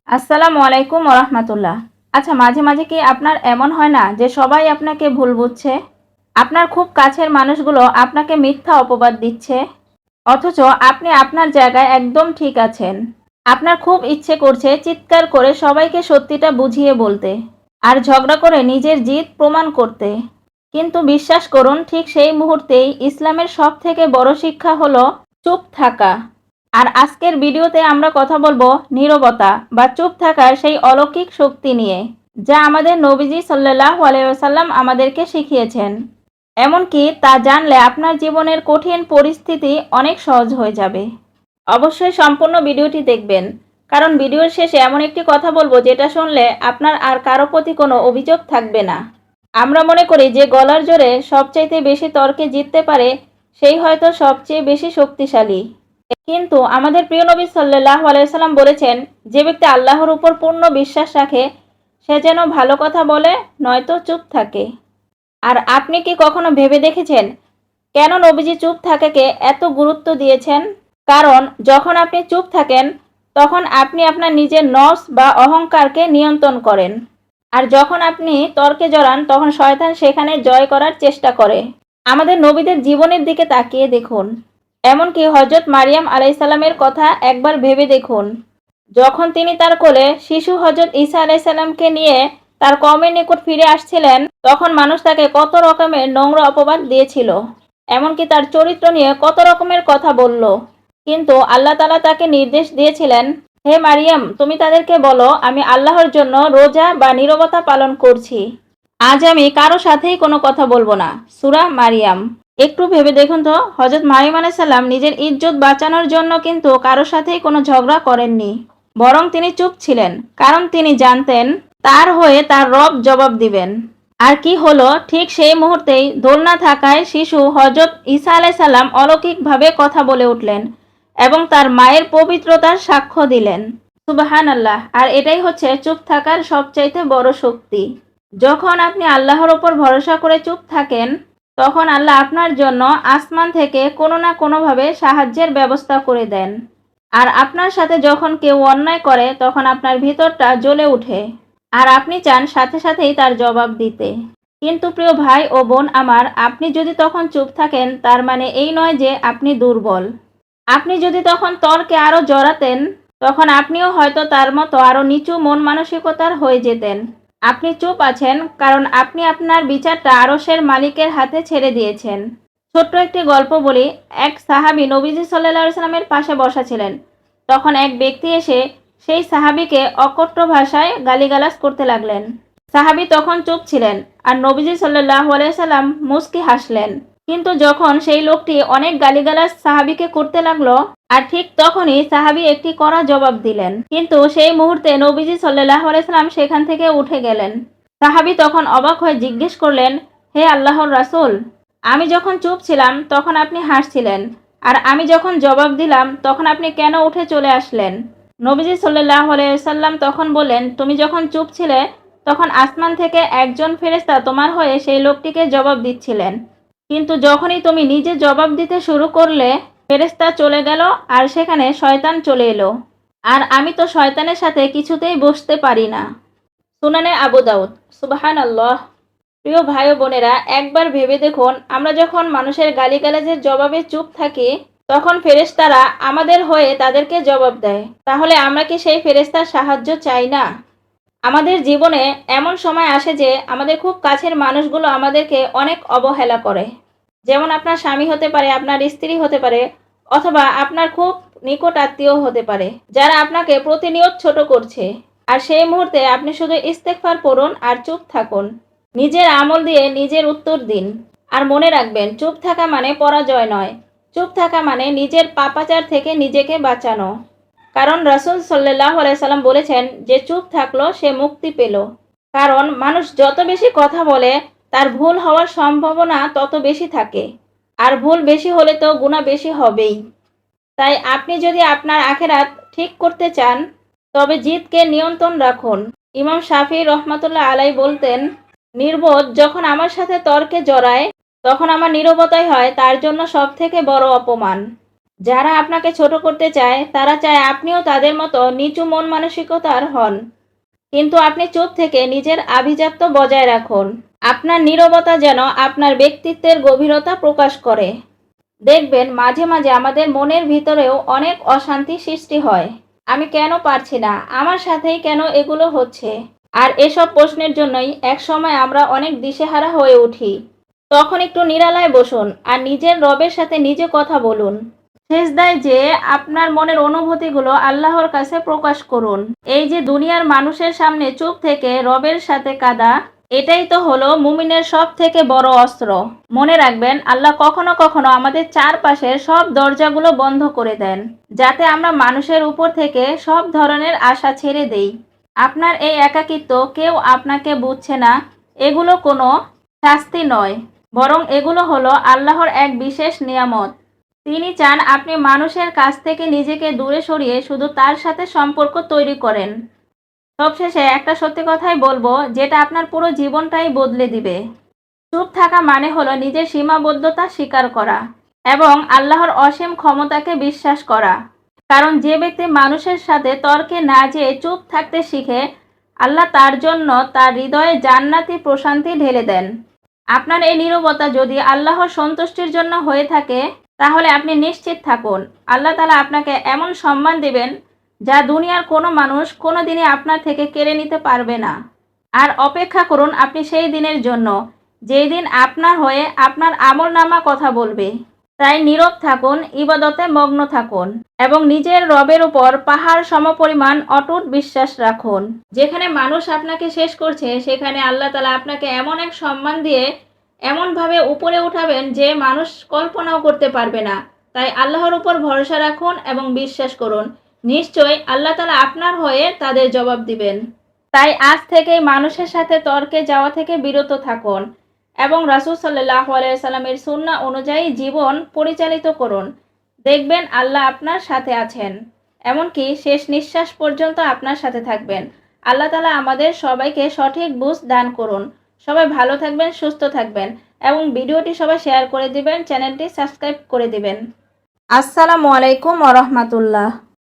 আসসালামু আলাইকুম ওরহমাতুল্লাহ। আচ্ছা, মাঝে মাঝে কি আপনার এমন হয় না যে সবাই আপনাকে ভুল বুঝছে? আপনার খুব কাছের মানুষগুলো আপনাকে মিথ্যা অপবাদ দিচ্ছে, অথচ আপনি আপনার জায়গায় একদম ঠিক আছেন। আপনার খুব ইচ্ছে করছে চিৎকার করে সবাইকে সত্যিটা বুঝিয়ে বলতে, আর ঝগড়া করে নিজের জিদ প্রমাণ করতে। কিন্তু বিশ্বাস করুন, ঠিক সেই মুহূর্তেই ইসলামের সবথেকে বড় শিক্ষা হলো চুপ থাকা। আর আজকের ভিডিওতে আমরা কথা বলবো নীরবতা বা চুপ থাকার সেই অলৌকিক শক্তি নিয়ে, যা আমাদের নবীজি সাল্লাল্লাহু আলাইহি ওয়াসাল্লাম আমাদেরকে শিখিয়েছেন। এমনকি তা জানলে আপনার জীবনের কঠিন পরিস্থিতি অনেক সহজ হয়ে যাবে। অবশ্যই সম্পূর্ণ ভিডিওটি দেখবেন, কারণ ভিডিওর শেষে এমন একটি কথা বলবো যেটা শুনলে আপনার আর কারো প্রতি কোনো অভিযোগ থাকবে না। আমরা মনে করি যে গলার জোরে সবচাইতে বেশি তর্কে জিততে পারে সেই হয়তো সবচেয়ে বেশি শক্তিশালী। কিন্তু আমাদের প্রিয় নবী সাল্লাল্লাহু আলাইহি সাল্লাম বলেছেন, যে ব্যক্তি আল্লাহর উপর পূর্ণ বিশ্বাস রাখে সে যেন ভালো কথা বলে নয়তো চুপ থাকে। আর আপনি কি কখনো ভেবে দেখেছেন কেন নবীজি চুপ থাকাকে এত গুরুত্ব দিয়েছেন? কারণ যখন আপনি চুপ থাকেন তখন আপনি আপনার নিজের নফস বা অহংকারকে নিয়ন্ত্রণ করেন। আর যখন আপনি তর্কে জড়ান তখন শয়তান সেখানে জয় করার চেষ্টা করে। আমাদের নবীদের জীবনের দিকে তাকিয়ে দেখুন। এমনকি হযরত মারিয়াম আলাইসাল্লামের কথা একবার ভেবে দেখুন। যখন তিনি তার কোলে শিশু হযরত ঈসা আলাইসাল্লামকে নিয়ে তার কওমের নিকট ফিরে আসছিলেন, তখন মানুষ তাকে কত রকমের নোংরা অপবাদ দিয়েছিল, এমনকি তার চরিত্র নিয়ে কত রকমের কথা বলল। কিন্তু আল্লাহ তাআলা তাকে নির্দেশ দিয়েছিলেন, হে মারিয়াম, তুমি তাদেরকে বলো আমি আল্লাহর জন্য রোজা বা নীরবতা পালন করছি। আজ আমি কারো সাথেই কোনো কথা বলবো না। সূরা মারিয়াম। একটু ভেবে দেখুন তো, হযরত মারিয়াম আলাইহিস সালাম নিজের ইজ্জত বাঁচানোর জন্য কিন্তু কারো সাথেই কোনো ঝগড়া করেননি, বরং তিনি চুপ ছিলেন, কারণ তিনি জানতেন তার হয়ে তার রব জবাব দিবেন। আর কি হলো, ঠিক সেই মুহূর্তেই দোলনা থাকায় শিশু হযরত ঈসা আলাইহিস সালাম অলৌকিকভাবে কথা বলে উঠলেন এবং তার মায়ের পবিত্রতার সাক্ষ্য দিলেন। সুবহানাল্লাহ। আর এটাই হচ্ছে চুপ থাকার সবচাইতে বড় শক্তি। যখন আপনি আল্লাহর ওপর ভরসা করে চুপ থাকেন, তখন আল্লাহ আপনার জন্য আসমান থেকে কোনো না কোনোভাবে সাহায্যের ব্যবস্থা করে দেন। আর আপনার সাথে যখন কেউ অন্যায় করে তখন আপনার ভিতরটা জ্বলে ওঠে, আর আপনি চান সাথে সাথেই তার জবাব দিতে। কিন্তু প্রিয় ভাই ও বোন আমার, আপনি যদি তখন চুপ থাকেন তার মানে এই নয় যে আপনি দুর্বল। আপনি যদি তখন তর্কে আরো জড়াতেন, তখন আপনিও হয়তো তার মতো আরো নিচু মন মানসিকতার হয়ে যেতেন। আপনি চুপ আছেন কারণ আপনি আপনার বিচারটা আরশের মালিকের হাতে ছেড়ে দিয়েছেন। ছোট্ট একটি গল্প বলি। এক সাহাবী নবীজি সাল্লাল্লাহু আলাইহি সাল্লামের পাশে বসা ছিলেন। তখন এক ব্যক্তি এসে সেই সাহাবীকে অকট্য ভাষায় গালিগালাজ করতে লাগলেন। সাহাবী তখন চুপ ছিলেন, আর নবীজি সাল্লাল্লাহু আলাইহি সাল্লাম মুস্কি হাসলেন। কিন্তু যখন সেই লোকটি অনেক গালিগালাজ সাহাবীকে করতে লাগলো, আর ঠিক তখনই সাহাবী একটি কড়া জবাব দিলেন। কিন্তু সেই মুহূর্তে নবীজি সাল্লাল্লাহু আলাইহি সাল্লাম সেখান থেকে উঠে গেলেন। সাহাবী তখন অবাক হয়ে জিজ্ঞেস করলেন, হে আল্লাহর রাসূল, আমি যখন চুপ ছিলাম তখন আপনি হাসছিলেন, আর আমি যখন জবাব দিলাম তখন আপনি কেন উঠে চলে আসলেন? নবীজি সাল্লাল্লাহু আলাইহি সাল্লাম তখন বললেন, তুমি যখন চুপ ছিলে তখন আসমান থেকে একজন ফেরেশতা তোমার হয়ে সেই লোকটিকে জবাব দিচ্ছিলেন। কিন্তু যখনই তুমি নিজে জবাব দিতে শুরু করলে, ফেরেশতা চলে গেল আর সেখানে শয়তান চলে এলো। আর আমি তো শয়তানের সাথে কিছুতেই বসতে পারি না। সুনানে আবু দাউদ। সুবহানাল্লাহ। প্রিয় ভাই ও বোনেরা, একবার ভেবে দেখুন, আমরা যখন মানুষের গালিগালাজের জবাবে চুপ থাকি, তখন ফেরেশতারা আমাদের হয়ে তাদেরকে জবাব দেয়। তাহলে আমরা কি সেই ফেরেশতার সাহায্য চাই না? আমাদের জীবনে এমন সময় আসে যে আমাদের খুব কাছের মানুষগুলো আমাদেরকে অনেক অবহেলা করে। যেমন আপনার স্বামী হতে পারে, আপনার স্ত্রী হতে পারে, অথবা আপনার খুব নিকট আত্মীয় হতে পারে, যারা আপনাকে প্রতিনিয়ত ছোট করছে। আর সেই মুহূর্তে আপনি শুধু ইস্তেগফার পড়ুন আর চুপ থাকুন। নিজের আমল দিয়ে নিজের উত্তর দিন। আর মনে রাখবেন, চুপ থাকা মানে পরাজয় নয়। চুপ থাকা মানে নিজের পাপাচার থেকে নিজেকে বাঁচানো। কারণ রাসূল সাল্লাল্লাহু আলাইহি সাল্লাম বলেছেন, যে চুপ থাকলো সে মুক্তি পেল। কারণ মানুষ যত বেশি কথা বলে তার ভুল হওয়ার সম্ভাবনা তত বেশি থাকে। আর ভুল বেশি হলে তো গুনাহ বেশি হবেই। তাই আপনি যদি আপনার আখিরাত ঠিক করতে চান, তবে জিদকে নিয়ন্ত্রণ রাখুন। ইমাম শাফিঈ রহমাতুল্লাহ আলাইহি বলতেন, নির্বোধ যখন আমার সাথে তর্কে জড়ায় তখন আমার নীরবতাই হয় তার জন্য সবথেকে বড় অপমান। যারা আপনাকে ছোট করতে চায় তারা চায় আপনিও তাদের মতো নিচু মন মানসিকতার হন, কিন্তু আপনি চুপ থেকে নিজের আভিজাত্য বজায় রাখুন। আপনার নীরবতা যেন আপনার ব্যক্তিত্বের গভীরতা প্রকাশ করে। দেখবেন মাঝে মাঝে আমাদের মনের ভিতরেও অনেক অশান্তি সৃষ্টি হয়। আমি কেন পারছি না, আমার সাথেই কেন এগুলো হচ্ছে, আর এসব প্রশ্নের জন্যই একসময় আমরা অনেক দিশেহারা হয়ে উঠি। তখন একটু নিরালায় বসুন আর নিজের রবের সাথে নিজে কথা বলুন। সেজদায় যে আপনার মনের অনুভূতিগুলো আল্লাহর কাছে প্রকাশ করুন। এই যে দুনিয়ার মানুষের সামনে চুপ থেকে রবের সাথে কাঁদা, এটাই তো হলো মুমিনের সব থেকে বড় অস্ত্র। মনে রাখবেন, আল্লাহ কখনো কখনো আমাদের চারপাশের সব দরজাগুলো বন্ধ করে দেন, যাতে আমরা মানুষের উপর থেকে সব ধরনের আশা ছেড়ে দেই। আপনার এই একাকিত্ব, কেউ আপনাকে বুঝছে না, এগুলো কোনো শাস্তি নয়, বরং এগুলো হলো আল্লাহর এক বিশেষ নিয়ামত। তিনি চান আপনি মানুষের কাছ থেকে নিজেকে দূরে সরিয়ে শুধু তার সাথে সম্পর্ক তৈরি করেন। সবশেষে একটা সত্যি কথাই বলবো, যেটা আপনার পুরো জীবনটাই বদলে দিবে। চুপ থাকা মানে হলো নিজের সীমাবদ্ধতা স্বীকার করা এবং আল্লাহর অসীম ক্ষমতাকে বিশ্বাস করা। কারণ যে ব্যক্তি মানুষের সাথে তর্কে না যেয়ে চুপ থাকতে শিখে, আল্লাহ তার জন্য তার হৃদয়ে জান্নাতি প্রশান্তি ঢেলে দেন। আপনার এই নীরবতা যদি আল্লাহর সন্তুষ্টির জন্য হয়ে থাকে, তাহলে আপনি নিশ্চিত থাকুন, আল্লাহ তাআলা আপনাকে এমন সম্মান দিবেন যা দুনিয়ার কোনো মানুষ কোনোদিনই আপনার থেকে কেড়ে নিতে পারবে না। আর অপেক্ষা করুন আপনি সেই দিনের জন্য, যেই দিন আপনার হয়ে আপনার আমলনামা কথা বলবে। তাই নীরব থাকুন, ইবাদতে মগ্ন থাকুন এবং নিজের রবের উপর পাহাড় সমপরিমাণ অটুট বিশ্বাস রাখুন। যেখানে মানুষ আপনাকে শেষ করছে, সেখানে আল্লাহ তাআলা আপনাকে এমন এক সম্মান দিয়ে এমনভাবে উপরে উঠাবেন যে মানুষ কল্পনাও করতে পারবে না। তাই আল্লাহর উপর ভরসা রাখুন এবং বিশ্বাস করুন, নিশ্চয়ই আল্লাহ তাআলা আপনার হয়ে তাদের জবাব দিবেন। তাই আজ থেকেই মানুষের সাথে তর্কে যাওয়া থেকে বিরত থাকুন এবং রাসূল সাল্লাল্লাহু আলাইহি সাল্লামের সুন্নাহ অনুযায়ী জীবন পরিচালিত করুন। দেখবেন আল্লাহ আপনার সাথে আছেন, এমনকি শেষ নিঃশ্বাস পর্যন্ত আপনার সাথে থাকবেন। আল্লাহ তাআলা আমাদের সবাইকে সঠিক বুঝ দান করুন। সবাই ভালো থাকবেন, সুস্থ থাকবেন এবং ভিডিওটি সবাই শেয়ার করে দিবেন, চ্যানেলটি সাবস্ক্রাইব করে দিবেন। আসসালামু আলাইকুম ওয়া রাহমাতুল্লাহ।